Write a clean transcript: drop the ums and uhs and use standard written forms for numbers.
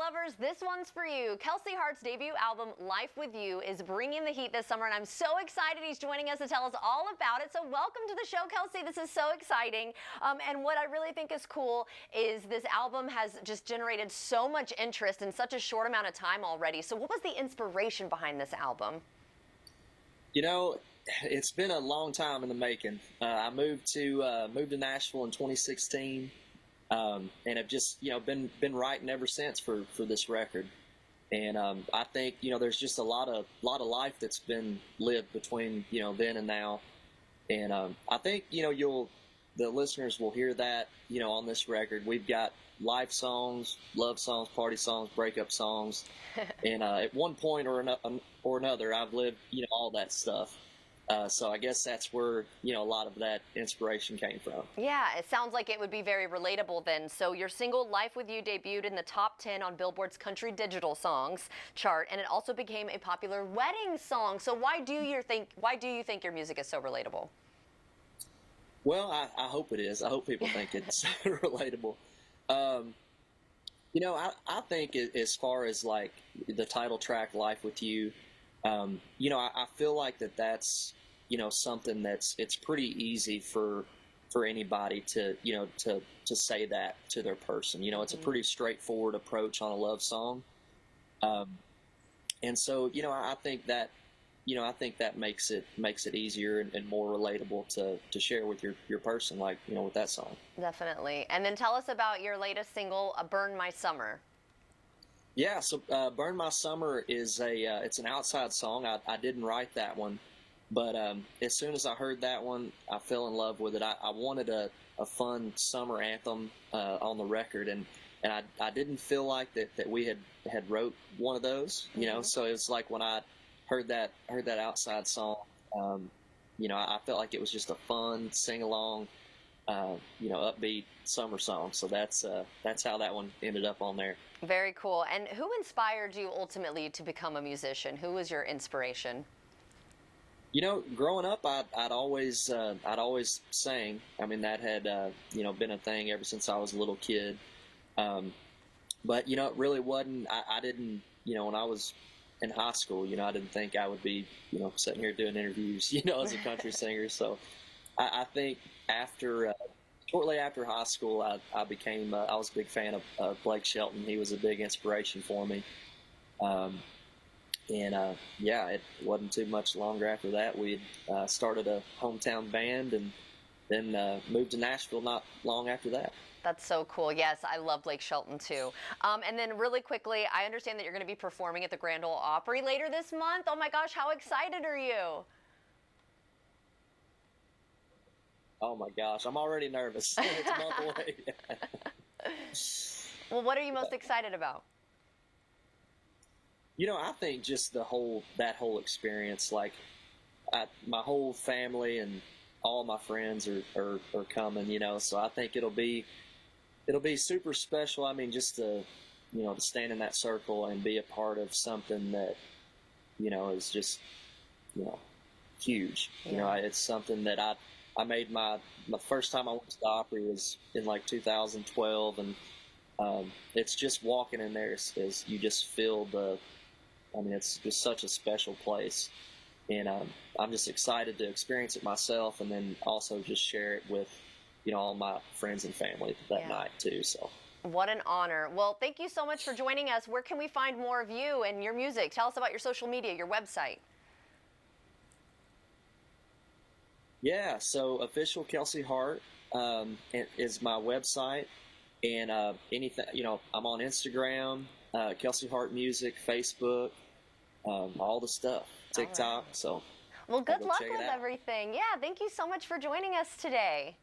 lovers, this one's for you. Kelsey Hart's debut album, Life With You, is bringing the heat this summer, and I'm so excited he's joining us to tell us all about it. So welcome to the show, Kelsey. This is so exciting. And what I really think is cool is this album has just generated so much interest in such a short amount of time already. So what was the inspiration behind this album? You know, it's been a long time in the making. I moved to Nashville in 2016. And have just been writing ever since for this record, and I think there's just a lot of life that's been lived between then and now, and I think the listeners will hear that on this record. We've got life songs, love songs, party songs, breakup songs, and at one point or another I've lived all that stuff. So I guess that's where, a lot of that inspiration came from. Yeah, it sounds like it would be very relatable then. So your single Life With You debuted in the top 10 on Billboard's Country Digital Songs chart, and it also became a popular wedding song. So why do you think your music is so relatable? Well, I hope it is. I hope people think it's relatable. I think as far as like the title track, Life With You, I feel like that's something it's pretty easy for anybody to say that to their person. It's a pretty straightforward approach on a love song, and so I think that makes it easier and more relatable to share with your person, like with that song. Definitely. And then tell us about your latest single, Burn My Summer. Yeah, so Burn My Summer is it's an outside song. I didn't write that one, but as soon as I heard that one, I fell in love with it. I wanted a fun summer anthem on the record, and I didn't feel like that we had wrote one of those, so it's like when I heard that outside song, I felt like it was just a fun sing-along, upbeat summer song. So that's how that one ended up on there. Very cool. And who inspired you ultimately to become a musician? Who was your inspiration? Growing up, I'd always sang. I mean, that had been a thing ever since I was a little kid. But it really wasn't. I didn't. When I was in high school, I didn't think I would be sitting here doing interviews, as a country singer. So I think shortly after high school, I was a big fan of Blake Shelton. He was a big inspiration for me. It wasn't too much longer after that. We started a hometown band and then moved to Nashville not long after that. That's so cool. Yes, I love Blake Shelton too. And then really quickly, I understand that you're going to be performing at the Grand Ole Opry later this month. Oh my gosh, how excited are you? Oh my gosh, I'm already nervous. It's a month away. Well, what are you most excited about? I think just that whole experience, like my whole family and all my friends are coming, so I think it'll be super special. I mean, just to stand in that circle and be a part of something that is just huge. Yeah. It's something that I made my first time I went to the Opry was in like 2012, and it's just walking in there is you just feel it's just such a special place, and I'm just excited to experience it myself, and then also just share it with all my friends and family that night too. So what an honor. Well, thank you so much for joining us. Where can we find more of you and your music? Tell us about your social media, your website. Yeah, so official Kelsey Hart is my website, and anything I'm on Instagram, Kelsey Hart Music, Facebook, all the stuff, TikTok. Right. So well, good luck with everything. Yeah, thank you so much for joining us today.